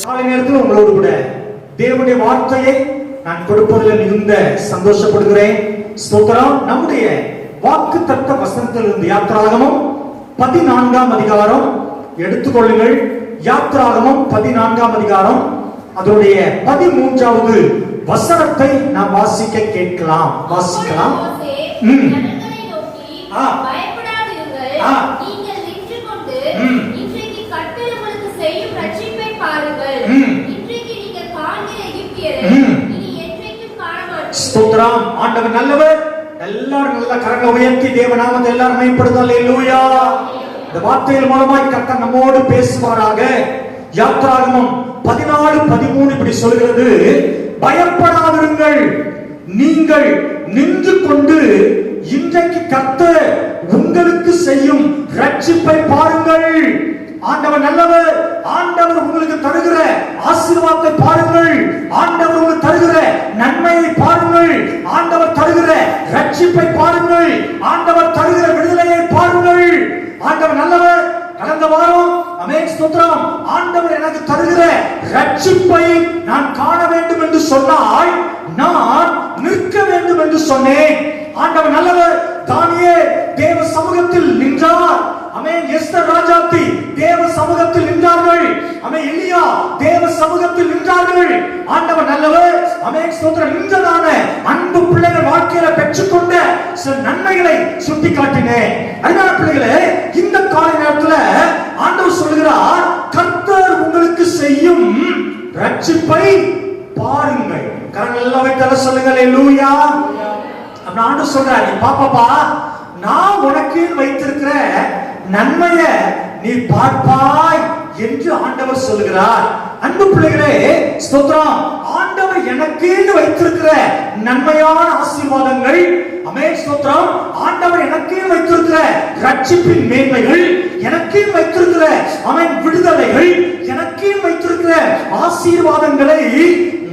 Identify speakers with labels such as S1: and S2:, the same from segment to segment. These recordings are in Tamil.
S1: காலை நேரத்தில் உங்களோடு கூட தேவனுடைய வார்த்தையை நான் கொடுப்பதில் மிகுந்த சந்தோஷப்படுகிறேன். ஸ்தோத்திரம். நம்முடைய வாக்குத்தத்த வசனத்திலிருந்து யாத்திராகமம் 14ஆம் அதிகாரம் எடுத்துக்கொள்ளுங்கள். யாத்திராகமம் 14ஆம் அதிகாரம் அதனுடைய 13வது வசனத்தை நாம் வாசிக்க கேட்கலாம். வாசிக்கலாம். ஸ்தோத்திரம். ஆண்டவர் நல்லவர். எல்லாரும் நல்ல கரங்களை உயர்த்தி தேவநாமத்தை எல்லாரும் மகிமைப்படுத்துங்கள். அல்லேலூயா. இந்த வார்த்தைகள் மூலமாய் கர்த்தர் நம்மோடு பேசுவாராக. யாத்திராகமம் 14:13 இப்படி சொல்கிறது, பயப்படாதிருங்கள், நீங்கள் நின்று கொண்டு இன்றைக்கு கர்த்தர் உங்களுக்கு செய்யும் ரட்சிப்பை பாருங்கள். ஆண்டவர் நல்லவர். ஆண்டவர் உங்களுக்கு தருகிற ஆசீர்வாதத்தை பாருங்கள். ஆண்டவர் உங்களுக்கு தருகிற நன்மையை பாருங்கள். ஆண்டவர் தருகிற ரட்சிப்பை பாருங்கள். ஆண்டவர் தருகிற விடுதலையை பாருங்கள். ஆண்டவர் நல்லவர். கடந்த வாரம் அமேன் ஸ்தோத்திரம், ஆண்டவர் எனக்கு தருகிற ரட்சிப்பை நான் காண வேண்டும் என்று சொன்னால் நான் நிற்க வேண்டும் என்று சொன்னேன். ஆண்டவர் நல்லவர். தானியேல் தேவ சமூகத்தில் நின்றார். ஆமென். எஸ்தர் ராஜாத்தி தேவ சமூகத்தில் நின்றார்கள். ஆமென். எலியா தேவ சமூகத்தில் நின்றார்கள். ஆண்டவர் நல்லவர். ஆமென் ஸ்தோத்திரம். நின்றதான அன்பு பிள்ளைகள் வாழ்க்கையில பெற்றுக்கொண்ட சில நன்மைகளை சுட்டி காட்டினேன். அருமையான பிள்ளைகளே, இந்த காலை நேரத்துல ஆண்டவர் சொல்கிறார், கர்த்தர் உங்களுக்கு செய்யும் ரட்சிப்பை பாருங்கள். கரங்கள் எல்லாம் வைத்து சொல்லுங்கள். அல்லேலூயா. ஆண்டவர் சொல்றார், நீ பாப்பா, நான் உனக்கு வைத்திருக்கிற நன்மைய நீ பார்ப்பாய் என்று ஆண்டவர் சொல்லுகிறார். அன்பு பிள்ளைகளே, ஸ்தோத்திரம். ஆண்டவர் எனக்கு வைத்திருக்கிற நன்மையான ஆசீர்வாதங்கள், ஆமென் ஸ்தோத்திரம். ஆண்டவர் எனக்கு வைத்திருக்கிற ரட்சிப்பின் மேன்மைகள், எனக்கு வைத்திருக்கிற ஆமென் விடுதலைகள், எனக்கு வைத்திருக்கிற ஆசீர்வாதங்களை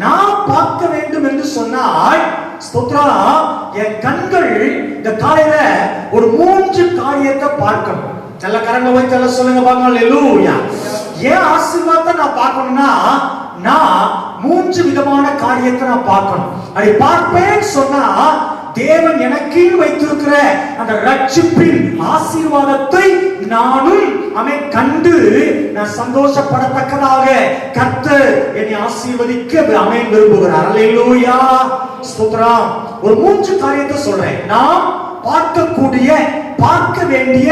S1: நான் பார்க்க வேண்டும் என்று சொன்னால், ஸ்தோத்திரம், என் கண்கள் இந்த காலையில ஒரு 3 காரியத்தை பார்க்கணும். நல்ல கரங்களை வைத்து சொல்லுங்க பாருங்க. அல்லேலூயா. ஏன் ஆசீர்வாதத்தை நான் பார்க்கணும்னா, நான் 3 விதமான காரியத்தை நான் பார்க்கணும். அதை பார்ப்பேன் சொன்னா தேவன் எனக்கு வைத்திருக்கிற அந்த ரட்சிப்பின் ஆசீர்வாதத்தை நானும் அவன் கண்டு நான் சந்தோஷப்படத்தக்கதாக கர்த்தர் என்னை ஆசீர்வதிக்க அவன் விரும்புகிறார். அல்லேலூயா. ஸ்தோத்திரம். ஒரு 3 காரியத்தை சொல்றேன். நாம் பார்க்க வேண்டிய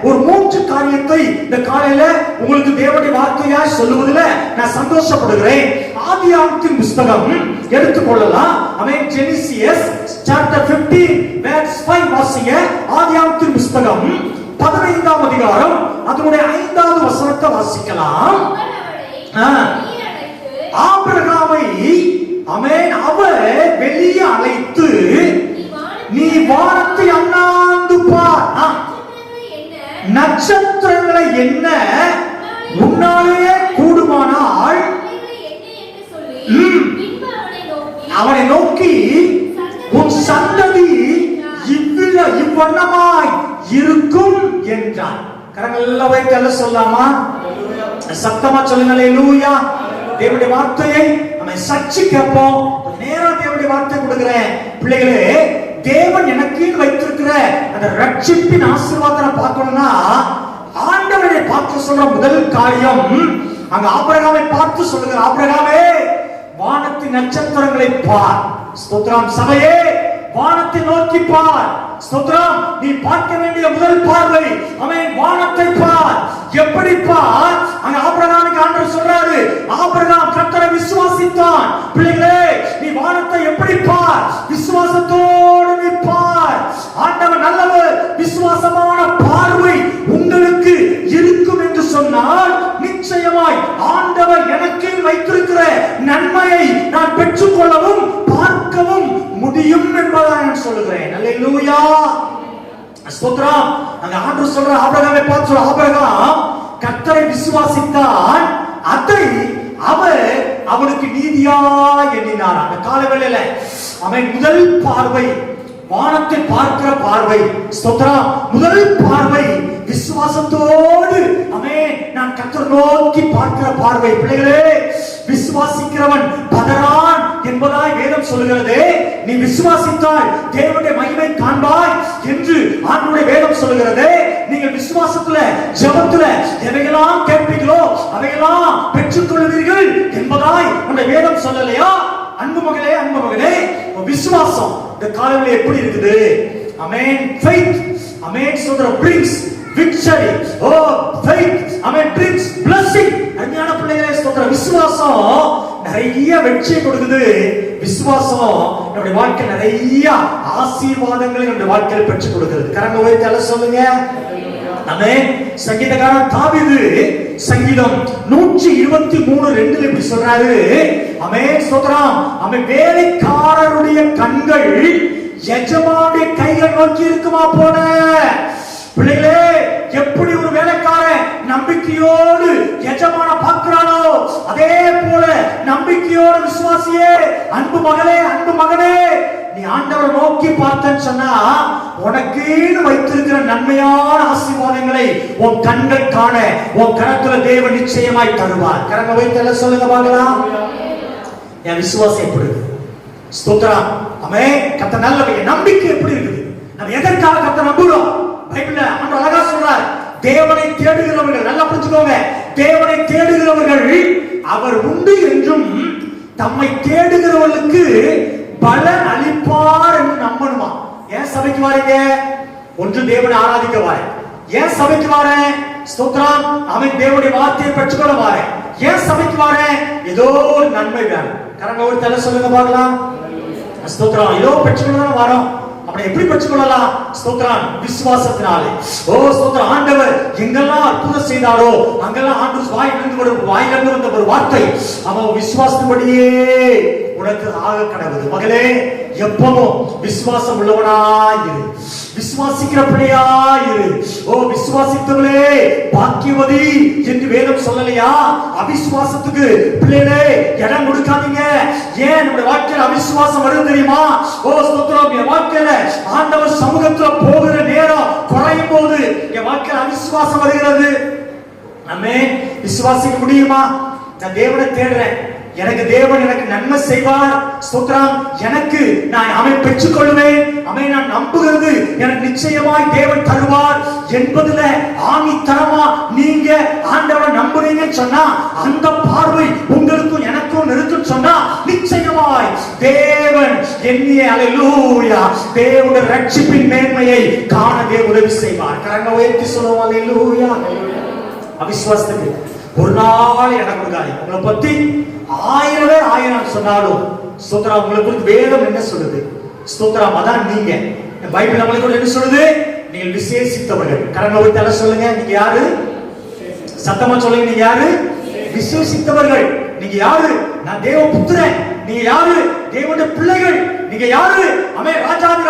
S1: ஒரு 3 காரியத்தை இந்த காலையில உங்களுக்கு தேவனுடைய வார்த்தையா சொல்லுவதில் நான் சந்தோஷப்படுகிறேன். ஆதியாகமத்தின் புத்தகம் எடுத்துக்கொள்ளலாம். ஆமென். ஜெனிசிஸ் chapter 15 verse 5 வாசிங்க. ஆதியாகமத்தின் புத்தகம் 15ஆம் அதிகாரம் அதனுடைய 5வது வசனத்தை வாசிக்கலாம். ஆபிரகாமை ஆமென் அவர் வெளியே அழைத்து, நீ வானத்தை அண்ணாந்து பார், நட்சத்திரங்களை என்ன உன்னாலே கூடுமானால் அவனை நோக்கி, உன் சந்ததி இவ்வண்ணமாய் இருக்கும் என்றார். கரங்கள் வைத்து சொல்லாமா? சத்தமா சொல்லுங்க. அல்லேலூயா. தேவனுடைய வார்த்தையை நம்ம சர்ச்சு கேட்போம். நேரம் தேவனுடைய வார்த்தை கொடுக்கிறேன். பிள்ளைகளே, தேவன் எனக்கு வைத்திருக்கிற அந்த ரட்சிப்பின் ஆசீர்வாதத்தை பார்க்கணும்னா ஆண்டவரை பார்த்து சொல்ற முதல் காரியம், அங்க ஆபிரகாமை பார்த்து சொல்லுங்க, ஆபிரகாமே வானத்தின் நட்சத்திரங்களை பார். ஸ்தோத்திரம். சபையே, வானத்தை நோக்கி பார். ஸ்தோத்திரம். நீ பார்க்க வேண்டிய முதல் பார்வை ஆமென் வானத்தை பார். எப்படி பார்? அங்க ஆபிரகாமுக்கு ஆண்டவர் சொல்றாரு, ஆபிரகாம் கர்த்தரை விசுவாசித்தான். பிள்ளைகளே, நீ வானத்தை எப்படி பார்? விசுவாசத்தோடு நீ பார். ஆண்டவர் நல்லவர். விசுவாசமான பார்வை உங்களுக்கு இருக்கும் என்று சொன்னால் நிச்சயமாய் ஆண்டவர் எனக்கு வைத்திருக்கிற நன்மையை நான் பெற்றுக்கொள்ளவும் பார்க்கவும் முடியும் என்பதை நான் சொல்லுகிறேன். அல்லேலூயா. ஸ்தோத்திரம். அங்க ஆண்டவர் சொல்ற ஆபிரகாமை பார்த்து சொல்ற, ஆபிரகாம் கர்த்தரை விசுவாசித்தான், அதை அவர் அவனுக்கு நீதியா எண்ணினார். அந்த காலவேளையில அவன் முதல் பார்வை வானத்தை பார்க்கிற பார்வை. ஸ்தோத்திரம். முதல் பார்வை விசுவாசத்தோடு ஆமென் நான் கர்த்தரை நோக்கி பார்க்கிற பார்வை. பிள்ளைகளே, விசுவாசிக்கிறவன் பதறான் என்பதாய் வேதம் சொல்லுகிறது. நீ விசுவாசித்தால் தேவனுடைய மகிமை காண்பாய் என்று ஆண்டவருடைய வேதம் சொல்லுகிறது. நீங்கள் விசுவாசத்துல ஜெபத்துல எவையெல்லாம் கேட்பீர்களோ அவையெல்லாம் பெற்றுக்கொள்வீர்கள் என்பதாய் உங்களுடைய வேதம் சொல்லலையா? அன்பு மகளே, அன்பு மகளே, விசுவாசம் இந்த காலங்களில் எப்படி இருக்குது? ஆமென். faith, ஆமென், சோதரம் brings victory. oh faith, ஆமென், brings blessing. அஞ்ஞான பிள்ளைகளே, சோதரம் விசுவாசம் நிறைய வெற்றியை கொடுக்குது. விசுவாசம் நம்முடைய வாழ்க்கையில் நிறைய ஆசீர்வாதங்களை நம்முடைய வாழ்க்கையில் பெற்றுக் கொடுக்கிறது. கரங்களை உயர்த்தி அல்ல சொல்லுங்க. ஆமென். சங்கீதக்காரன் தாவீது சங்கீதம் 123:2 இப்படி சொல்றாரு. ஆமென், ஸ்தோத்திரம். ஆமென். வேலைக்காரருடைய கண்கள் எஜமானுடைய கைகள் நோக்கி இருக்குமா போல. பிள்ளைகளே, எப்படி ஒரு வேலைக்காரன் நம்பிக்கையோடு எஜமான பார்க்கிறானோ அதே போல நம்பிக்கையோடு விசுவாசியே, அன்பு மகளே, அன்பு மகனே, நீ ஆண்டவரை நோக்கி பார்த்தன்னு சொன்னா உனக்கேன்னு வைத்திருக்கிற நன்மையான ஆசீர்வாதங்களை உன் கண்கள் காண உன் கரத்துல தேவன் நிச்சயமாய் தருவார். கரங்க வைத்து சொல்லுங்க பார்க்கலாம். என் விசுவாசம் எப்படி இருக்கு? ஸ்தோத்திரம். ஆமென். கர்த்தர் நல்லவர். நம்பிக்கை எப்படி இருக்குது? நம்ம எதற்காக கர்த்தரை நம்புறோம்? பைபிள்ல ஆண்டவர் அழகா சொல்றார், தேவனை தேடுகிறவர்கள், நல்லா புரிஞ்சுக்கோங்க, தேவனை தேடுகிறவர்கள் அவர் உண்டு என்றும் தம்மை தேடுகிறவர்களுக்கு பலன் அளிப்பார் என்று நம்பணுமா. ஏன் சபைக்கு வாரீங்க? ஒன்று தேவனை ஆராதிக்க வாரேன். ஏன் சபைக்கு வாரேன்? ஸ்தோத்திரம். அவன் தேவனுடைய வார்த்தையை பெற்றுக்கொள்ள வாரேன். ஏன் சபைக்கு வாரேன்? ஏதோ ஒரு நன்மை வேணும். கரங்க ஒரு தலை சொல்லுங்க பார்க்கலாம். ஸ்தோத்திரம். ஏதோ பெற்றுக்கொள்ள வரோம். அப்படி எப்படி பெற்றுக்கொள்ளலாம்? ஸ்தோத்திரம். விசுவாசத்தினாலே. ஓ ஸ்தோத்திரம். ஆண்டவர் எங்கெல்லாம் அற்புதம் செய்தாரோ அங்கெல்லாம் ஆண்டவர் வாயிலிருந்து வந்த ஒரு வார்த்தை அவன் விசுவாசத்தின்படியே உனக்கு ஆக கடவுது. மகளே, எப்பவும் விசுவாசம் உள்ளவனாயிரு, விசுவாசிக்கிற பிள்ளையாயிரு. ஓ விசுவாசித்தவளே பாக்கியவதி என்று வேதம் சொல்லலையா? அவிசுவாசத்துக்கு பிள்ளைகளே இடம் கொடுக்காதீங்க. ஏன் நம்முடைய வாழ்க்கையில் அவிசுவாசம் வருது தெரியுமா? ஓ ஸ்தோத்திரம். என் வாழ்க்கையில ஆண்டவர் சமூகத்துல போகிற நேரம் குறையும் போது என் வாழ்க்கையில் அவிசுவாசம் வருகிறது. ஆமென். விசுவாசிக்க முடியுமா? நான் தேவனை தேடுறேன், எனக்கு தேவன் எனக்கு நன்மை செய்வார். ஸ்தோத்திரம். எனக்கு நான் அவன் பெற்றுக் கொள்வேன், அவன் நான் நம்புகிறது எனக்கு நிச்சயமாய் தேவன் தருவார் என்பதுல ஆணித்தரமா நீங்க ஆண்டவரை நம்புறீங்கன்னு சொன்னா அந்த பார்வை உங்களுக்கும் எனக்கும் இருக்குன்னு சொன்னா நிச்சயமாய் தேவன் என்னைய அல்லேலூயா தேவனுடைய ரட்சிப்பின் மேன்மையை காண தேவன் உதவி செய்வார். கரங்க உயர்த்தி சொல்லுவோம் அல்லேலூயா. அவிசுவாசத்துக்கு ஒரு நாள் இடம் கொடுக்காதீங்க. உங்களை பத்தி 1000 பேர் 1000 சொன்னாலும் ஸ்தோத்திரம் உங்களை குறித்து வேதம் என்ன சொல்லுது? ஸ்தோத்திரம். அதான் நீங்க. பைபிள் நம்மளுக்கு என்ன சொல்லுது? நீங்கள் விசேஷித்தவர்கள். கரங்க ஒரு தலை சொல்லுங்க. நீங்க யாரு? சத்தமா சொல்லுங்க. நீங்க யாரு? விசேஷித்தவர்கள். நீங்க யாரு? நான் தேவ புத்திரன். நீங்க யாரு? தேவனுடைய பிள்ளைகள். நீங்க யாரு? ஆமென்.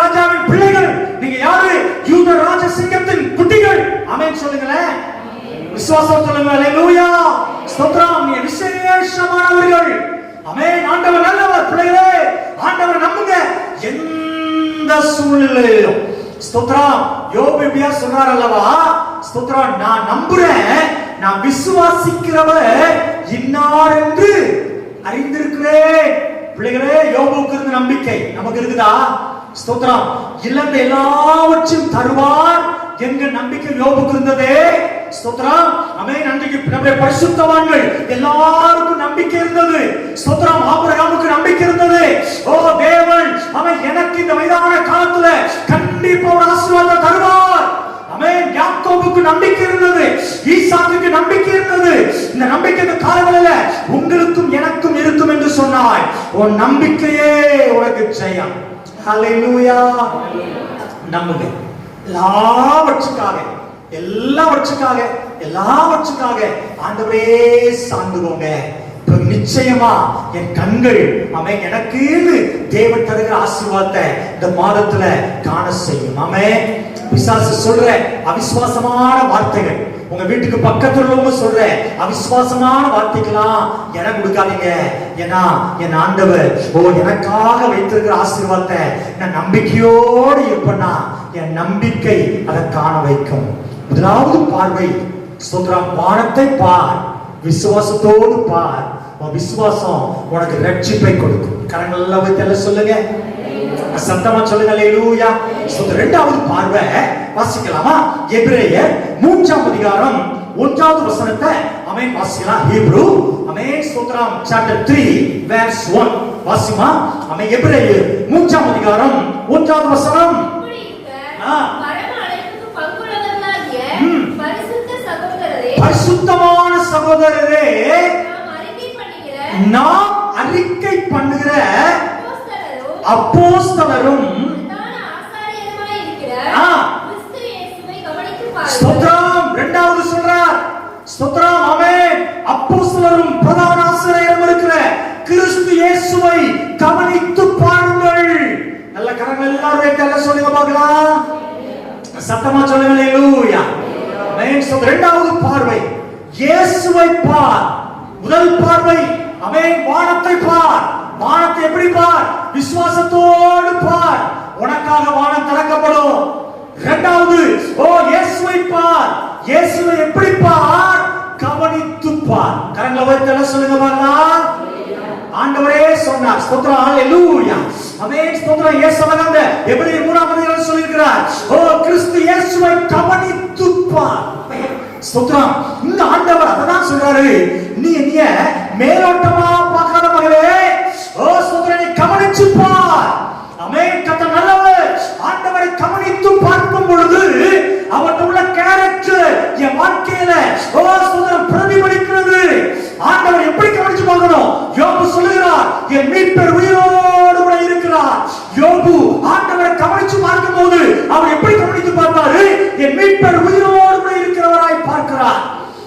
S1: ராஜாவின் பிள்ளைகள். நீங்க யாரு? யூத ராஜ சிங்கத்தின் குட்டிகள். ஆமென் சொல்லுங்களேன். விசுவாசம் சொல்லுங்க. அல்லேலூயா. ஸ்தோத்திரம். நீ விசேஷமானவர்கள். ஆமென். ஆண்டவர் நல்லவர். பிள்ளைகளே, ஆண்டவர் நம்புங்க எந்த சூழ்நிலையிலும். ஸ்தோத்திரம். யோபு இப்படியா சொன்னார் அல்லவா? ஸ்தோத்திரம். நான் நம்புறேன், நான் விசுவாசிக்கிறவர் இன்னார் என்று அறிந்திருக்கிறேன். பிள்ளைகளே, யோபுவுக்கு இருந்த நம்பிக்கை நமக்கு இருக்குதா? ஸ்தோத்திரம். இழந்த எல்லாவற்றையும் தருவார் என்கிற நம்பிக்கை யோபுக்கு இருந்ததே. ஸ்தோத்திரம். ஆமென். அன்றைக்கு நம்முடைய பரிசுத்தவான்கள் எல்லாருக்கும் நம்பிக்கை இருந்தது. ஸ்தோத்திரம். ஆபிரகாமுக்கு நம்பிக்கை இருந்தது. ஓ தேவன் அவன் எனக்கு இந்த வயதான காலத்துல கண்டிப்பா ஒரு ஆசீர்வாதம் தருவார். ஆமென். யாக்கோபுக்கு நம்பிக்கை இருந்தது, ஈசாக்குக்கு நம்பிக்கை இருந்தது. இந்த நம்பிக்கை இந்த காலங்களில உங்களுக்கும் எனக்கும் இருக்கும் என்று சொன்னாய். உன் நம்பிக்கையே உனக்கு ஜெயம். ஹல்லேலூயா. நம்புங்க. எல்லாவற்றுக்காக ஆண்டவரே சார்ந்துவோங்க. நிச்சயமா என் கண்கள் ஆமென் எனக்கு தேவன் தருகிற ஆசீர்வாதத்தை இந்த மாதத்துல காண செய்யும். ஆமென். பிசாசு சொல்ற அவிசுவாசமான வார்த்தைகள், உங்க வீட்டுக்கு பக்கத்துல உள்ளவங்க சொல்ற அவிசுவாசமான வார்த்தைகளாம் எனக்கு கொடுக்காதீங்க. ஏன்னா என் ஆண்டவர் எனக்காக வைத்திருக்கிற ஆசீர்வாதத்தை நான் நம்பிக்கையோடு இருப்பேன்னா என் நம்பிக்கை அதை காண வைக்கும். முதலாவது பார்வை ஸ்தோத்திரம். வானத்தை பார், விசுவாசத்தோடு பார், உன் விசுவாசம் உனக்கு ரட்சிப்பை கொடுக்கும். கரங்கள் எல்லாம் வைத்து சொல்லுங்க, சத்தமா சொல்லுங்க அல்லேலூயா. இரண்டாவது பார்வை வாசிக்கலாமா? எபிரேயர் 3ஆம் அதிகாரம் 1வது வசனத்தை ஆமென் வாசிக்கலாம். ஹீப்ரு ஆமென் ஸ்தோத்திரம் சாப்டர் 3 வெர்ஸ் 1 வாசிமா. ஆமென் எபிரேயர் 3ஆம் அதிகாரம் 1வது வசனம். பரிசுத்தமான சகோதரரே, நாம் அறிக்கை பண்ணுகிற அப்போஸ்தலரும் ஸ்தோத்திரம் இரண்டாவது சொல்றார். ஸ்தோத்திரம் ஆமென். அப்போஸ்தலரும் பிரதான ஆசாரியரும் இருக்கிற கிறிஸ்து இயேசுவை கவனித்து பாருங்கள். நல்ல கரங்கள் எல்லாரும் வைத்து சொல்லுங்க பார்க்கலாம். சத்தமா சொல்லுங்க அல்லேலூயா. ஆமென். இரண்டாவது பார்வை இயேசுவை பார். முதல் பார்வை ஆமென் வானத்தை பார். வானத்தை எப்படி பார்? விசுவாசத்தோடு பார். உனக்காக வானம் திறக்கப்படும். இரண்டாவது இயேசுவை பார். இயேசுவை எப்படி பார்? கவனித்து பார். கரங்களை வைத்து சொல்லுங்க பார்க்கலாம். ஆண்டவரே சொன்னார். ஸ்தோத்திரம் அல்லேலூயா. ஆமென். ஸ்தோத்திரம். இயேசுவாக எபிரேயர் 3ஆம் அதிகாரத்தில் சொல்லியிருக்கிறார், கிறிஸ்து இயேசுவை கவனித்து பார். ஸ்தோத்திரம். இந்த ஆண்டவர் அதான் சொல்றாரு, நீ மேலோட்டமா பார்க்காத மகளே, ஸ்தோத்திரம், நீ கவனிச்சு பார். ஆமென். கர்த்தர் நல்லவர். ஆண்டவரை கவனித்து பார்க்கும் பொழுது அவருடைய உள்ள கேரக்டர் என் வாழ்க்கையில ஸ்தோத்திரம் பிரதிபலிக்கிறது. ஆண்டவர் எப்படி கவனிச்சு பார்க்கணும்? யோபு சொல்லுகிறார், என் மீட்பர் உயிரோடு கூட இருக்கிறார். யோபு ஆண்டவரை கவனிச்சு பார்க்கும் போது அவர் எப்படி கவனித்து பார்த்தாரு? என் மீட்பர் உயிரோடு கூட இருக்கிறவராய் பார்க்கிறார்.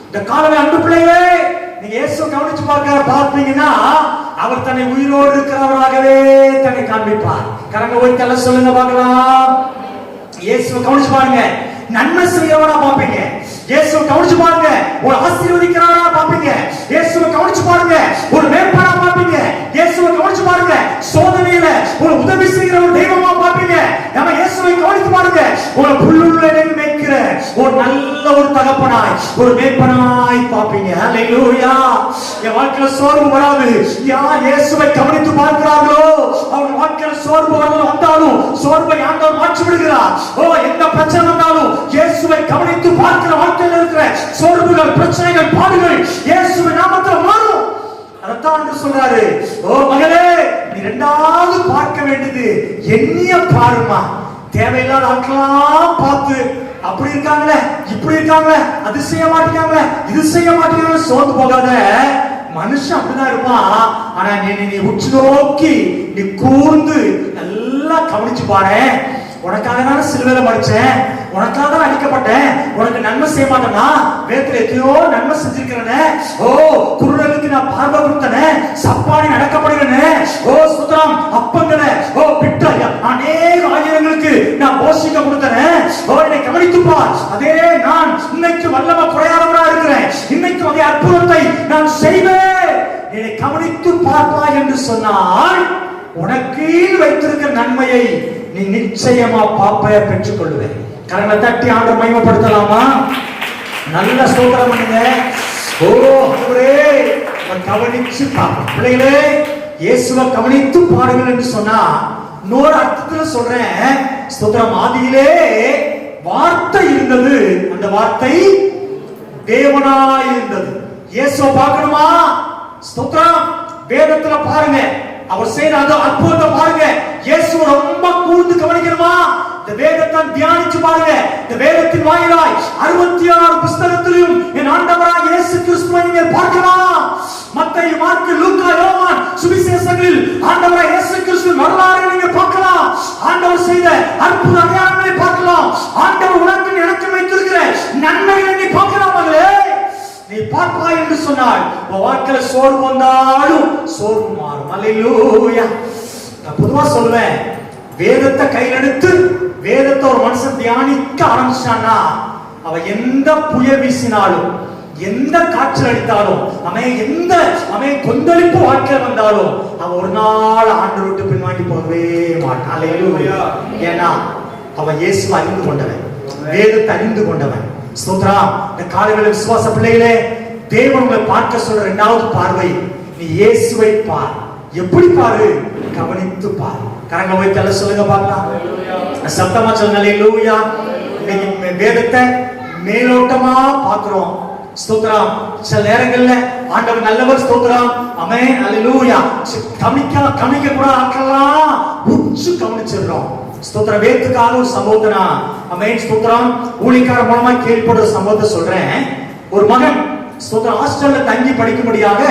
S1: இந்த காலமே அன்பு பிள்ளைகளே, நீங்க இயேசு கவனிச்சு பார்ப்பீங்கன்னா அவர் தன்னை உயிரோடு இருக்கிறவராகவே தன்னை காண்பிப்பார். கரங்க வைத்து சொல்லுங்க பார்க்கலாம். இயேசுவை கவனிச்சு பாருங்க, நன்மை செய்யறவரா பாப்பீங்க. இயேசுவை கவனிச்சு பாருங்க, ஒரு ஆசீர்வதிக்கிறவரா பாப்பீங்க. இயேசுவை கவனிச்சு பாருங்க, ஒரு மேம்பாடா பாப்பீங்க. இயேசுவை கவனிச்சு பாருங்க, சோதனையில ஒரு உதவி செய்கிற ஒரு தெய்வமா பாப்பீங்க. நம்ம இயேசுவை கவனிச்சு பாருங்க, ஒரு புல்லுள்ள மேய்க்கிற ஒரு நல்ல ஒரு தகப்பனாய், ஒரு மேய்ப்பனாய் பாப்பீங்க. அல்லேலூயா. என் வாழ்க்கையில சோர்வு வராது. யார் இயேசுவை கவனித்து பார்க்கிறார்களோ அவங்க வாழ்க்கையில சோர்வு வந்தாலும் சோர்வை ஆண்டவர் மாற்றி விடுகிறார். எந்த பிரச்சனை வந்தாலும் இயேசுவை கவனித்து பார்க்கிற வாழ்க்கையில் இருக்கிற சோர்வுகள், பிரச்சனைகள், பாடுகள் இயேசுவின் நாமத்தில் மாறும். அதான் சொல்றாரு, மகளே, நீ இரண்டாவது பார்க்க வேண்டியது எண்ணிய பாருமா. தேவையில்லாத ஆட்களெல்லாம் பார்த்து அப்படி இருக்காங்களே, இப்படி இருக்காங்களே, அது செய்ய மாட்டேங்காங்களே, இது செய்ய மாட்டேங்காங்க சோர்ந்து போகாத. மனுஷன் அப்படிதான் இருப்பான். ஆனா நீ உச்சி நோக்கி நீ கூர்ந்து நல்லா கவனிச்சு பாரு. உனக்காக தான் சிலுவையில மடிச்சேன், உனக்காக தான் அடிக்கப்பட்டேன், உனக்கு நன்மை செய்ய மாட்டேன்னா வேத்துல எத்தையோ நன்மை செஞ்சிருக்கிறேனே, குருடனுக்கு நான் பார்வை கொடுத்தனே, சப்பானி நடக்கப்படுகிறேனே, சுத்தரம் அப்பங்களை பிட்ட அநேக ஆயிரங்களுக்கு நான் போஷிக்க கொடுத்தனே, என்னை கவனித்துப்பார். அதே நான் இன்னைக்கு வல்லம குறையாதவரா இருக்கிறேன், இன்னைக்கு அதே அற்புதத்தை நான் செய்வேன், என்னை கவனித்து பார்ப்பாய் என்று சொன்னால் உனக்கு வைத்திருக்கிற நன்மையை நீ நிச்சயமா பாப்பைய பெற்றுக் கொள்வேன். கரங்களை தட்டி ஆண்டவர் மகிமைப்படுத்தலாமா? நல்ல ஸ்தோத்திரம் பண்ணுங்க. கவனிச்சு பாருங்க பிள்ளைகளே. இயேசுவை கவனித்து பாருங்கள் என்று சொன்னா இன்னொரு அர்த்தத்துல சொல்றேன். ஸ்தோத்திரம். ஆதியிலே வார்த்தை இருந்தது, அந்த வார்த்தை தேவனாய் இருந்தது. இயேசுவை பார்க்கணுமா? ஸ்தோத்திரம். வேதத்துல பாருங்க, அவர் செய்த அந்த அற்புதத்தை பாருங்க. இயேசு ரொம்ப கூர்ந்து கவனிக்கணுமா? இந்த வேதத்தை தியானிச்சு பாருங்க. இந்த வேதத்தின் வாயிலாய் 66 புத்தகத்திலும் என் ஆண்டவராகிய இயேசு கிறிஸ்துவை நீங்கள் பார்க்கலாம். மத்தேயு, மார்க்கு, லூக்கா, யோவான் சுவிசேஷங்களில் ஆண்டவராகிய இயேசு கிறிஸ்துவின் வரலாறை நீங்கள் பார்க்கலாம். ஆண்டவர் செய்த அற்புத அடையாளங்களை பார்க்கலாம். ஆண்டவர் உனக்கு எனக்கு வைத்திருக்கிற நன்மைகளை நீ பார்க்கலாம். மகளே, நீ பார்ப்பாய் என்று சொன்னால் உன் வாழ்க்கையில சோர்வு வந்தாலும் சோர்வு மாறும். அல்லேலூயா. நான் பொதுவா சொல்லுவேன், வேதத்தை கையில் எடுத்து வேதத்தை ஒரு மனுஷன் தியானிக்க ஆரம்பிச்சான்னா அவன் எந்த புயல் வீசினாலும், எந்த காய்ச்சல் அடித்தாலும், அவன் கொந்தளிப்பு வாழ்க்கையில் வந்தாலும் அவன் ஒரு நாள் ஆண்டு விட்டு பின்வாங்கி போகவே மாட்டான். அல்லேலூயா. ஏன்னா அவன் இயேசுவை அறிந்து கொண்டவன், வேதத்தை அறிந்து கொண்டவன். ஸ்தோத்திரம். இந்த காலையில விசுவாச பிள்ளைகளே, தேவன் உங்களை பார்க்க சொல்ற இரண்டாவது பார்வை நீ இயேசுவை பார். எப்படி பாரு? கவனித்து பார். கரங்களை வைத்து சொல்லுங்க பார்க்கலாம். சத்தமா சொல்லுங்க அல்லேலூயா. இன்னைக்கு வேதத்தை மேலோட்டமா பாக்குறோம். ஸ்தோத்திரம். சில நேரங்கள்ல ஆண்டவர் நல்லவர், ஸ்தோத்திரம், ஆமென், அல்லேலூயா. கவனிக்க கூட ஆக்கலாம் உச்சு கவனிச்சிடுறோம். ஸ்தோத்திரம். வேதத்துக்காக ஒரு சம்பவத்தை ஆமென், ஸ்தோத்திரம், ஊழியக்கார மூலமா கேள்விப்படுற சம்பவத்தை சொல்றேன். ஒரு மகன் ஸ்தோத்திரம் ஹாஸ்டல்ல தங்கி படிக்கும்படியாக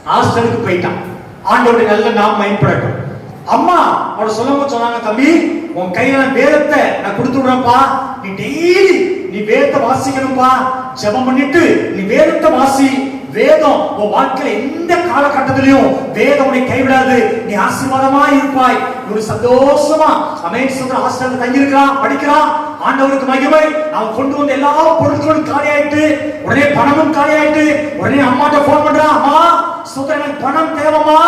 S1: ஹாஸ்டலுக்கு போயிட்டான். ஆண்டவருடைய நல்ல நாம் பயன்படட்டும். அம்மா அவட சொன்னாங்க, தம்பி உன் கையில வேதத்தை நான் கொடுத்து விடுறேன்ப்பா, நீ டெய்லி நீ வேதத்தை வாசிக்கணும்பா, ஜெபம் பண்ணிட்டு நீ வேதத்தை வாசி. வேதம் உன் வாழ்க்கையில எந்த காலகட்டத்திலையும் வேதம் உன்னை கைவிடாது. நீ ஆசீர்வாதமா இருப்பாய். ஒரு சந்தோஷமா ஆமென் சொல்ற ஹாஸ்டல்ல தங்கி இருக்கான், படிக்கிறான். ஆண்டவருக்கு மகிமை. அவன் கொண்டு வந்த எல்லா பொருட்களும் காலியாயிட்டு, உடனே பணமும் காலியாயிட்டு, உடனே அம்மாட்ட போன் பண்றான், அம்மா ஸ்தோத்திரம், எனக்கு பணம் தேவைமா,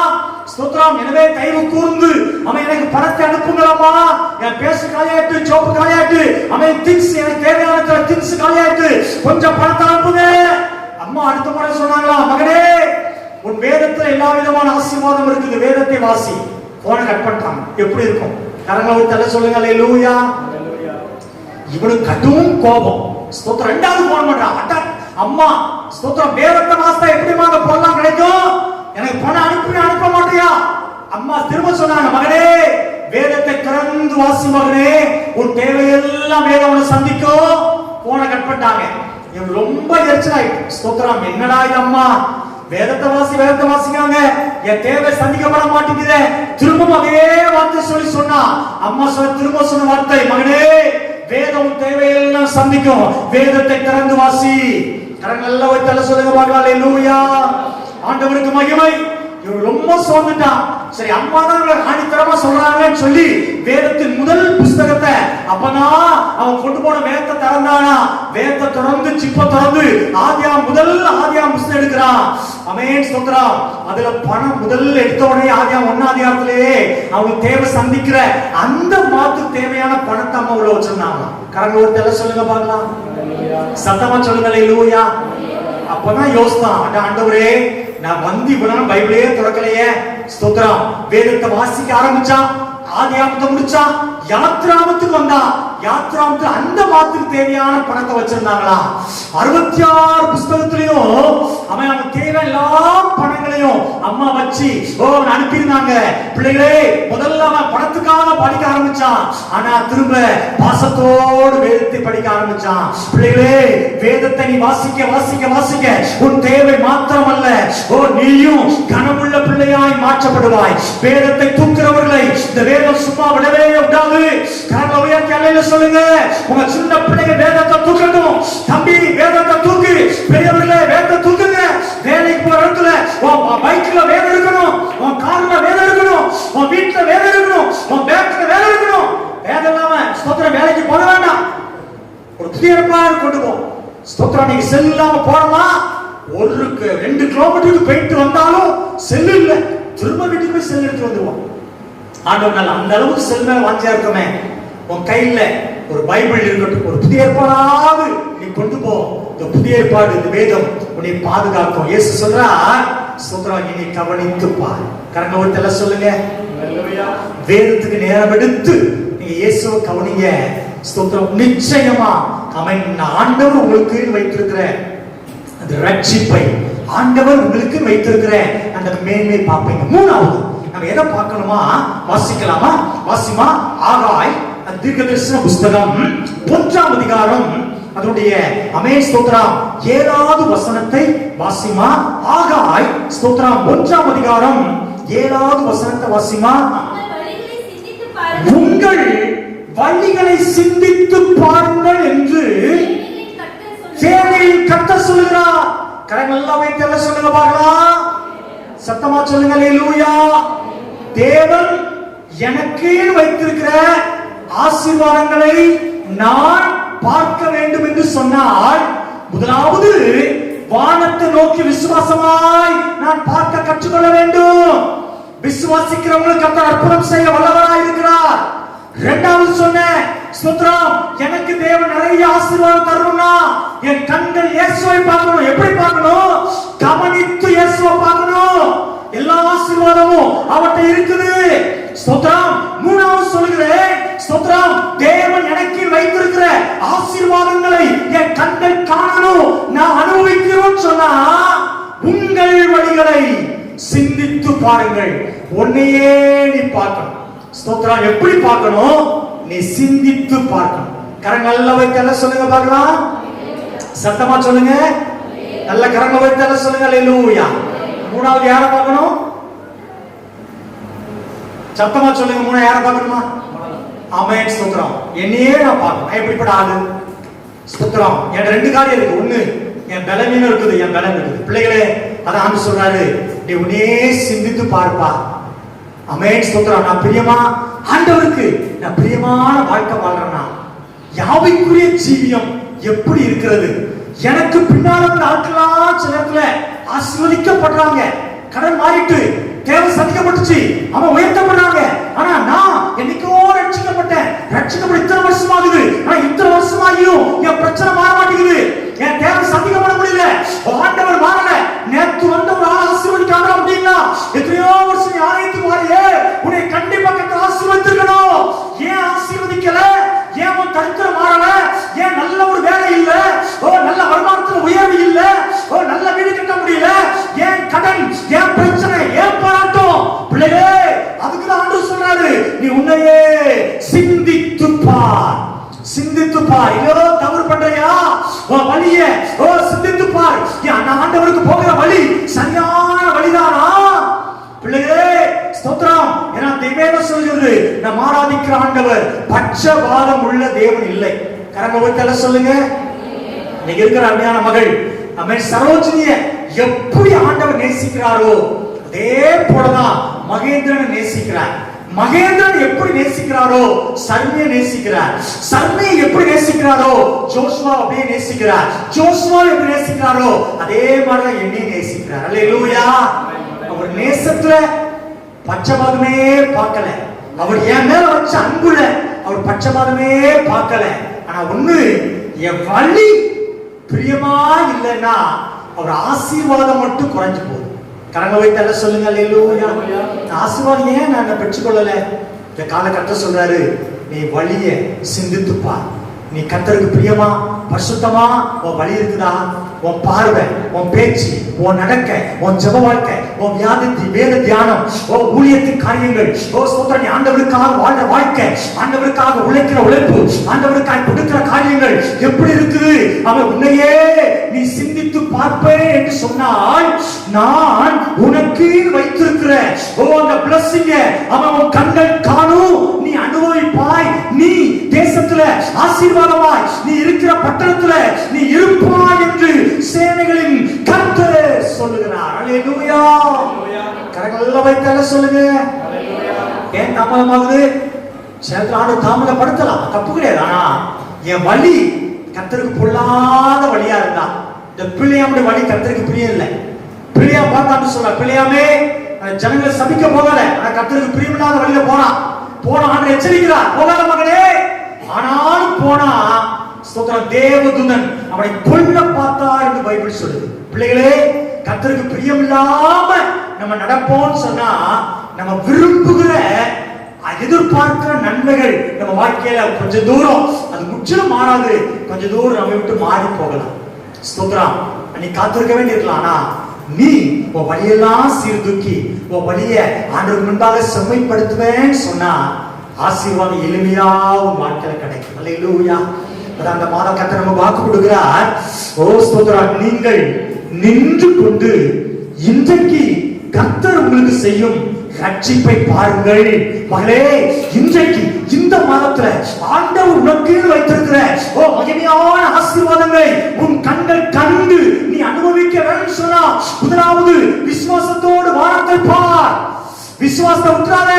S1: ஸ்தோத்திரம், எனவே தயவு கூர்ந்து அவன் எனக்கு பணத்தை அனுப்புங்களம்மா, என் பேச காலியாயிட்டு, சோப்பு காலியாயிட்டு, அவன் திங்ஸ் எனக்கு தேவையான திங்ஸ் காலியாயிட்டு, கொஞ்சம் பணத்தை அனுப்புங்க. அம்மா அடுத்த முறை சொன்னாங்களா, மகனே உன் வேதத்துல எல்லா விதமான ஆசீர்வாதம் இருக்குது, வேதத்தை வாசி. போனை கட் பண்ணிட்டாங்க. எப்படி இருக்கும்? கரங்களை தலை சொல்லுங்க அல்லேலூயா. இவனுக்கு கடும் கோபம். ஸ்தோத்திரம். ரெண்டாவது போன் பண்றான். அம்மா ஸ்தோத்திரம், வேதத்தை வாசித்தா எப்படிமா அந்த பொருளாம் கிடைக்கும், எனக்கு பணம் அனுப்ப மாட்டியா? அம்மா திரும்ப சொன்னாங்க, மகனே வேதத்தை திறந்து வாசி மகனே, உன் தேவையெல்லாம் வேதம் உன்னை சந்திக்கும். போனை கட் பண்ணிட்டாங்க. இவன் ரொம்ப எரிச்சலாயிட்டு. ஸ்தோத்திரம். என்னடா இது அம்மா, வேதத்தை வாசிக்காங்க, என் தேவை சந்திக்கப்பட மாட்டேங்குது. திரும்ப அதே வார்த்தை சொன்னா அம்மா திரும்ப சொன்ன வார்த்தை, மகனே வேதம் தேவையெல்லாம் சந்திக்கும், வேதத்தை திறந்து வாசி. கரங்களை வைத்து சொல்லுங்க பார்க்கலாம். அல்லேலூயா. ஆண்டவருக்கு மகிமை. இவன் ரொம்ப சோர்ந்துட்டான். சரி, அம்மா தான் ஆணித்தரமா சொல்றாங்கன்னு சொல்லி வேதத்தின் முதல் புஸ்தகத்தை அப்பதான் அவன் கொண்டு போன வேதத்தை திறந்தானா. வேதத்தை தொடர்ந்து சிப்ப தொடர்ந்து முதல் ஆதியாம் புஸ்தகம் எடுக்கிறான். ஆமென் ஸ்தோத்திரம். அதுல பணம் முதல்ல எடுத்த உடனே ஆதியாம் 1 அதிகாரத்திலேயே அவங்க தேவை சந்திக்கிற அந்த மாத்துக்கு தேவையான பணத்தை அம்மா உள்ள வச்சிருந்தாங்க. கரங்க ஒரு தெல்ல சொல்லுங்க பார்க்கலாம். சத்தமா சொல்லுங்க அல்லேலூயா. அப்பதான் யோசித்தான், ஆண்டவரே நான் வந்து இவ்வளவு பைபிளே திறக்கலையே. ஸ்தோத்திரம். வேதத்தை வாசிக்க ஆரம்பிச்சான். ஆதியாகமத்தை முடிச்சான். யாத்ராமத்துக்கு வந்தான். யாத்ராமத்துல அந்த மாத்துக்கு தேவையான பணத்தை வச்சிருந்தாங்களா. 66 புஸ்தகத்திலையும் அவன் தேவை எல்லா பணங்களையும் அம்மா வச்சு அனுப்பியிருந்தாங்க. பிள்ளைகளே முதல்ல அவன் பணத்துக்காக படிக்க ஆரம்பிச்சான். ஆனா திரும்ப பாசத்தோடு வேதத்தை படிக்க ஆரம்பிச்சான். பிள்ளைகளே வேதத்தை நீ வாசிக்க உன் தேவை மாத்திரமல்ல, நீயும் கனமுள்ள பிள்ளையாய் மாற்றப்படுவாய். வேதத்தை தூக்குறவர்களை இந்த வேதம் சும்மா விடவே விடாது. கரங்களை உயர்த்தி அல்லேலூயா சொல்லுங்க. உங்க சின்ன பிள்ளைங்க வேதத்தை தூக்கட்டும். தம்பி வேதத்தை தூக்கு. பெரியவர்களே வேதத்தை தூக்குங்க. வேலைக்கு போற இடத்துல உன் பைக்ல வேதம் இருக்கணும், உன் கார்ல வேதம் இருக்கணும், உன் வீட்டுல வேதம் இருக்கணும், உன் பேங்க்ல வேதம் இருக்கணும். வேதம் இல்லாம ஸ்தோத்திரம் வேலைக்கு போக வேண்டாம். ஒரு புதிய ஏற்பாடு கொண்டு போ. ஸ்தோத்திரம். நீங்க செல் இல்லாம போறமா, 1-2 கிலோமீட்டருக்கு போயிட்டு வந்தாலும் செல் இல்ல, திரும்ப வீட்டுக்கு போய் செல் எடுத்து வந்துருவோம். ஆண்டவர் அந்த அளவுக்கு செல் மேல வாஞ்சியா இருக்குமே. உன் கையில ஒரு பைபிள் இருக்கட்டும், ஒரு புதிய ஏற்பாடாவது நீ கொண்டு போ. இந்த புதிய ஏற்பாடு, இந்த வேதம் உன்னை பாதுகாக்கும். இயேசு சொல்றா, ஸ்தோத்திரம், நீ கவனித்து பார். கரங்க ஒரு தெல்ல சொல்லுங்க. வேதத்துக்கு நேரம் எடுத்து நீங்க இயேசுவை கவனிங்க. ஸ்தோத்திரம். நிச்சயமா அவன் ஆண்டவர் உங்களுக்கு வைத்திருக்கிற அந்த ரட்சிப்பை, ஆண்டவர் உங்களுக்கு வைத்திருக்கிற அந்த மேன்மை பார்ப்பீங்க. மூணாவது நம்ம எதை பார்க்கணுமா, வாசிக்கலாமா? வாசிமா. ஆகாய் தீர்க்கதரிசன புஸ்தகம் 1ஆம் அதிகாரம் அதனுடைய ஆமென் ஸ்தோத்திரம் 7வது வசனத்தை வாசிமா. ஆகாய் ஸ்தோத்திரம் 1ஆம் அதிகாரம் 7வது வசனத்தை வாசிமா. உங்கள் வழிகளை சிந்தித்து பாருங்கள் என்று தேவையில் கட்ட சொல்லுகிறார். கரங்கள் எல்லாம் வைத்து சொல்லுங்க பார்க்கலாம். சத்தமா சொல்லுங்க அல்லேலூயா. தேவன் எனக்கு வைத்திருக்கிற ஆசீர்வாதங்களை நான் பார்க்க வேண்டும் என்று சொன்னால், முதலாவது வானத்தை நோக்கி விசுவாசமாய் நான் பார்க்க கற்றுக்கொள்ள வேண்டும். விசுவாசிக்கிறவங்களுக்கு கர்த்தர் அற்புதம் செய்ய வல்லவராய் இருக்கிறார். இரண்டாவது சொன்னேன், ஸ்தோத்திரம், எனக்கு தேவன் நிறைய ஆசீர்வாதம் தரணும்னா என் கண்கள் இயேசுவை பார்க்கணும். எப்படி பார்க்கணும்? கவனித்து இயேசுவை பார்க்கணும். ஆசீர்வாதமும் அவட்ட இருக்குது. ஸ்தோத்திரம். மூணாவது சொல்கிறேன், ஸ்தோத்திரம், தேவன் எனக்கு வைத்திருக்கிற ஆசீர்வாதங்களை என் கண்கள் காணணும், நான் அனுபவிக்கிறோம் சொன்னா உங்கள் வழிகளை சிந்தித்து பாருங்கள். உன்னையே நீ பார்க்கணும். ஸ்தோத்திரம். எப்படி பார்க்கணும்? நீ சிந்தித்து பார்க்கணும். கரங்கள் நல்ல வைத்து சொல்லுங்க பார்க்கலாம். சத்தமா சொல்லுங்க. நல்ல கரங்கள் வைத்து சொல்லுங்க. அல்லேலூயா. மூணாவது யாரை பார்க்கணும்? சத்தமா சொல்லுங்க. மூணு யாரை பார்க்கணுமா? ஆமென். ஸ்தோத்திரம். என்னையே நான் பார்க்கணும். நான் எப்படிப்பட்ட ஆளு? ஸ்தோத்திரம். என் ரெண்டு காரியம் இருக்கு. ஒண்ணு என் பலவீனம் இருக்குது, என் பலம் இருக்குது. பிள்ளைகளே, அதான் ஆண்டு சொல்றாரு, நீ உன்னே சிந்தித்து பார்ப்பா. ஆமென். ஸ்தோத்திரம். நான் பிரியமா ஆண்டவருக்கு நான் பிரியமான வாழ்க்கை வாழ்றேன்னா யாவைக்குரிய ஜீவியம் எப்படி இருக்கிறது? எனக்கு பின்னால ஆட்களெல்லாம் சில இடத்துல ஆசீர்வதிக்கப்படுறாங்க. கடன் மாறிட்டு தேவை சந்திக்கப்பட்டுச்சு, அவன் உயர்த்தப்படுறாங்க. ஆனா நான் என்னைக்கோ ரட்சிக்கப்பட்டேன். ரட்சிக்கப்பட இத்தனை வருஷம் ஆகுது. ஆனா இத்தனை வருஷமாகியும் என் பிரச்சனை மாற மாட்டேங்குது. என் தேவை சந்திக்கப்பட முடியல. ஆண்டவர் மாறல. நேற்று வந்த ஒரு ஆசீர்வதிக்காங்க அப்படின்னா எத்தனையோ வருஷம் யாரையும் மாறியே உன்னை கண்டிப்பா கத்த ஆசீர்வதிக்கணும். ஏன் ஆசீர்வதிக்கல? ஏன் உன் தரித்திரம் மாறல? ஏன் நல்ல ஒரு வேலை இல்ல? நல்ல வருமானத்துல உயர்வு இல்ல? நல்ல வீடு கட்ட முடியல? ஏன் கடன்? ஏன் பிரச்சனை? ஏன் போராட்டம்? பிள்ளைகளே, அதுக்கு தான் ஆண்டவர் சொல்றாரு, நீ உன்னையே சிந்தித்து பார். சிந்தித்து பார். ஐயோ தவறு பண்றியா? வழிய சிந்தித்து பார். நான் ஆண்டவருக்கு போகிற வழி சரியான வழிதானா? பிள்ளைகளே, ஸ்தோத்திரம். ஏன்னா தேவன் சொல்கிறது, நாம் ஆராதிக்கிற ஆண்டவர் பட்சபாதம் உள்ள தேவன் இல்லை. கரங்க வைத்து சொல்லுங்க. இன்னைக்கு இருக்கிற அருமையான மகள் ஆமென் சரோஜினிய எப்படி ஆண்டவர் நேசிக்கிறாரோ அதே போலதான் மகேந்திரனை நேசிக்கிறார். மகேந்திரன் எப்படி நேசிக்கிறாரோ சர்மியை நேசிக்கிறார். சர்மியை எப்படி நேசிக்கிறாரோ ஜோஷுவா அப்படியே நேசிக்கிறார். ஜோஷுவா எப்படி நேசிக்கிறாரோ அதே மாதிரிதான் என்னையும் நேசிக்கிறார். அல்லேலூயா. அவர் நேசத்துல பட்சபாதமே பார்க்கல. அவர் என் மேல வச்ச அன்புல அவர் பட்சபாதமே பார்க்கல. ஆனா ஒண்ணு, என் வழி பிரியமா இல்லைன்னா அவர் ஆசீர்வாதம் மட்டும் குறைஞ்சு போகுது. கரங்க வைத்து சொல்லுங்க. அல்லேலூயா. ஆசீர்வாதம் ஏன் நான் பெற்றுக்கொள்ளல? இந்த காலகட்டத்தில் சொல்றாரு, நீ வழிய சிந்தித்துப்பா. நீ கர்த்தருக்கு பிரியமா பரிசுத்தமா உன் வழி இருக்குதா? உன் பார்வை, உன் பேச்சு, உன் நடக்க, உன் ஜெப வாழ்க்கை, உன் வேத தியானம், உன் ஊழியத்தின் காரியங்கள், ஸ்தோத்திரம், நீ ஆண்டவருக்காக வாழ்ற வாழ்க்கை, ஆண்டவருக்காக உழைக்கிற உழைப்பு, ஆண்டவருக்காக கொடுக்கிற காரியங்கள் எப்படி இருக்குது? அவன் உன்னையே நீ சிந்தித்து பார்ப்பேன் என்று சொன்னால், நான் உனக்கு வைத்திருக்கிற அந்த blessing அவன் உன் கண்கள் காணும், நீ அனுபவிப்பாய். நீ தேசத்துல ஆசீர்வாதமாய், நீ இருக்கிற பட்டணத்துல நீ இருப்பாய் என்று சேனைகளின் கர்த்தர் சொல்லுகிறார். அல்லேலூயா. கரங்களை வைத்து சொல்லுங்க. ஏன் தாமதமாகுது? சேத்திராண்டு தாமதப்படுத்தலாம், தப்பு கிடையாது. ஆனா என் வழி கர்த்தருக்கு பொல்லாத வழியா இருந்தா, இந்த பிள்ளையாமுடைய வழி கர்த்தருக்கு பிரியம் இல்லை. பிள்ளையா பார்த்தான்னு சொல்ற, பிள்ளையாமே ஜனங்களை சபிக்க போகல, ஆனா கர்த்தருக்கு பிரியமில்லாத வழியில போனான். ஆண்டு எச்சரிக்கிறார், போகாத மகனே. ஆனாலும் போனா ஸ்தோத்திரம், தேவதூதன் அவனை கொல்ல பார்த்தார் என்று பைபிள் சொல்லுது. பிள்ளைகளே, கர்த்தருக்கு பிரியம் இல்லாம நம்ம நடப்போம்னு சொன்னா, நம்ம விரும்புகிற எதிர்பார்க்கிற நன்மைகள் நம்ம வாழ்க்கையில கொஞ்சம் தூரம் அது முற்றிலும் மாறாது, கொஞ்சம் தூரம் நம்ம விட்டு மாறி போகலாம். ஸ்தோத்திரம். நீ காத்திருக்க வேண்டியிருக்கலாம். ஆனா நீ உன் வழியெல்லாம் சீர்தூக்கி உன் வழிய ஆண்டவருக்கு முன்பாக செம்மைப்படுத்துவேன்னு சொன்னா ஆசீர்வாதம் எளிமையா உன் வாழ்க்கையில கிடைக்கும். அல்லேலூயா. அந்த மாதம் கர்த்தர் நமக்கு வாக்கு கொடுக்கிறார். ஸ்தோத்திரம். நீங்கள் நின்று கொண்டு இன்றைக்கு கர்த்தர் உங்களுக்கு செய்யும் ரட்சிப்பை பாருங்கள். மகளே, இன்றைக்கு இந்த மாதத்துல ஆண்டவர் உனக்கு வைத்திருக்கிற மகிமையான ஆசீர்வாதங்களை உன் கண்கள் கண்டு நீ அனுபவிக்க வேண்டும் சொன்னா, முதலாவது விசுவாசத்தோடு வானத்தை பார். விசுவாசத்தை விட்டுறாத.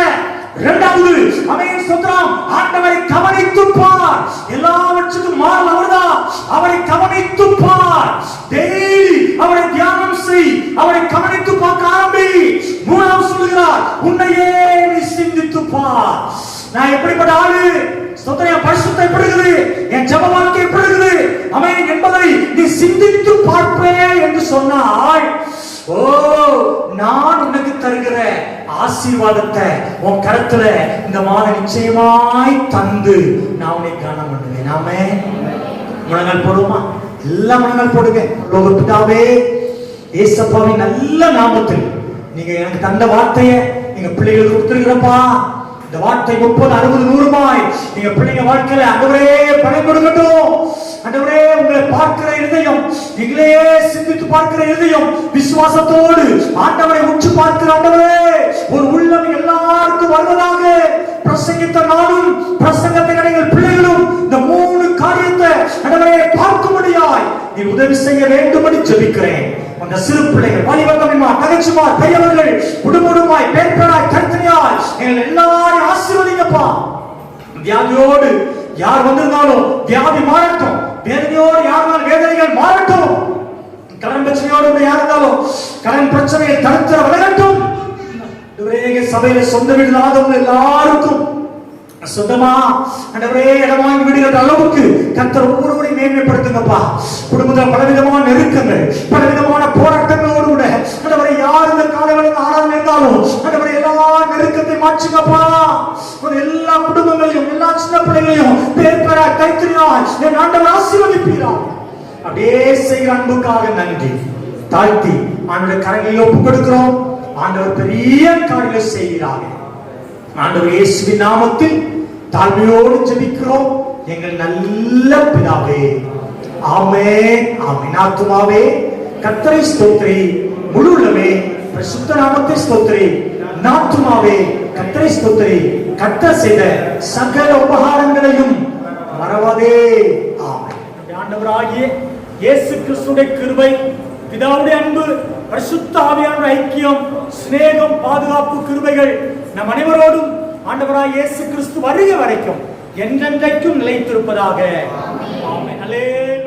S1: இரண்டாவது, ஆமென் ஸ்தோத்திரம், ஆண்டவரை கவனித்து பார். எல்லாவற்றுக்கும் மாறல் அவர்தான். அவரை கவனித்து பார். டெய்லி அவரை தியானம் செய். அவரை கவனித்து பார்க்க ஆரம்பி. மூணாவது சொல்லுகிறார், உன்னையே நீ சிந்தித்து பார். நான் எப்படிப்பட்ட ஆளு? ஸ்தோத்திரம். என் பரிசுத்தம் எப்படி இருக்குது? என் ஜெப வாழ்க்கை எப்படி இருக்குது? ஆமென் என்பதை நீ சிந்தித்து பார்ப்பே என்று சொன்னால், நான் உனக்கு தருகிற ஆசீர்வாதத்தை உன் கரத்துல இந்த மாதம் நிச்சயமாய் தந்து நான் உன்னை கனம் பண்ணுவேன். நாமே முழங்கால் போடுவோமா? எல்லாம் முழங்கால் போடுங்க. பிதாவே, ஏசப்பாவின் நல்ல நாமத்தில் நீங்க எனக்கு தந்த வார்த்தையை நீங்க பிள்ளைகளுக்கு கொடுத்துருக்கிறப்பா. இந்த வார்த்தை 30, 60, 100 நீங்க பிள்ளைங்க வாழ்க்கையில ஆண்டவரே பயன்படுத்தட்டும். ஆண்டவரே, உங்களை பார்க்கிற இதயம், நீங்களே சிந்தித்து பார்க்கிற இதயம், விசுவாசத்தோடு ஆண்டவரை உற்று பார்க்கிற ஆண்டவரே ஒரு உள்ளம் எல்லாருக்கும் வருவதாக. பிரசங்கித்த நானும் பிரசங்கத்தை எங்கள் பிள்ளைகளும் இந்த 3 காரியத்தை ஆண்டவரே பார்க்கும்படியாய் நீ உதவி செய்ய வேண்டும்படி ஜெபிக்கிறேன். அந்த சிறு பிள்ளைகள், வாலிபர்கள், தகச்சுமார், பெரியவர்கள், குடும்பமாய், பேர்பெறாய், தனித்தனியாய் எங்கள் எல்லாரையும் ஆசீர்வதிங்கப்பா. வியாதியோடு யார் வந்திருந்தாலும் வியாதி மாறட்டும். வேதனையோடு யார் வேதனைகள் மாறட்டும். கடன் பிரச்சனையோடு யார் இருந்தாலும் கடன் பிரச்சனையை தடுத்து விலகட்டும். சபையில சொந்த வீடு இல்லாதவங்க எல்லாருக்கும் சொந்தமா ஆண்டவரே இடம் வாங்கி விடுகிற அளவுக்கு கர்த்தர் ஒவ்வொருவரையும் மேன்மைப்படுத்துங்கப்பா. குடும்பத்தில் பலவிதமான நெருக்கங்கள், பலவிதமான போராட்டங்களோடு கூட ஆண்டவரே யார் இந்த காலங்களில் ஆராதனை இருந்தாலும் ஆண்டவரே எல்லா நெருக்கத்தை மாற்றுங்கப்பா. எல்லா குடும்பங்களையும், எல்லா சின்ன பிள்ளைகளையும் பேர் பெற கைத்தறியாய் என் ஆண்டவர் ஆசீர்வதிப்பீராக. அப்படியே செய்கிற அன்புக்காக நன்றி. தாழ்த்தி ஆண்டவருடைய கரங்களில் ஒப்புக் கொடுக்கிறோம். ஆண்டவர் பெரிய காரியங்களை செய்கிறார். ஆண்டவர் இயேசுவின் நாமத்தில் தாழ்மையோடு ஜெபிக்கிறோம் எங்கள் நல்ல பிதாவே. ஆமென், ஆமென். ஆத்துமாவே கர்த்தரை ஸ்தோத்திரி, முழு உள்ளமே பரிசுத்த நாமத்தை ஸ்தோத்திரி. ஆத்துமாவே கர்த்தரை ஸ்தோத்திரி, கர்த்தர் செய்த சகல உபகாரங்களையும் மறவாதே. ஆமென். ஆண்டவராகிய இயேசு கிறிஸ்துவின் கிருபை, பிதாவுடைய அன்பு, பரிசுத்த ஆவியானவருடைய ஐக்கியம், சிநேகம், பாதுகாப்பு, கிருபைகள் நம் அனைவரோடும் ஆண்டவராகிய இயேசு கிறிஸ்து வருகை வரைக்கும் என்றென்றைக்கும் நிலைத்திருப்பதாக. ஆமென். அல்லேலூயா.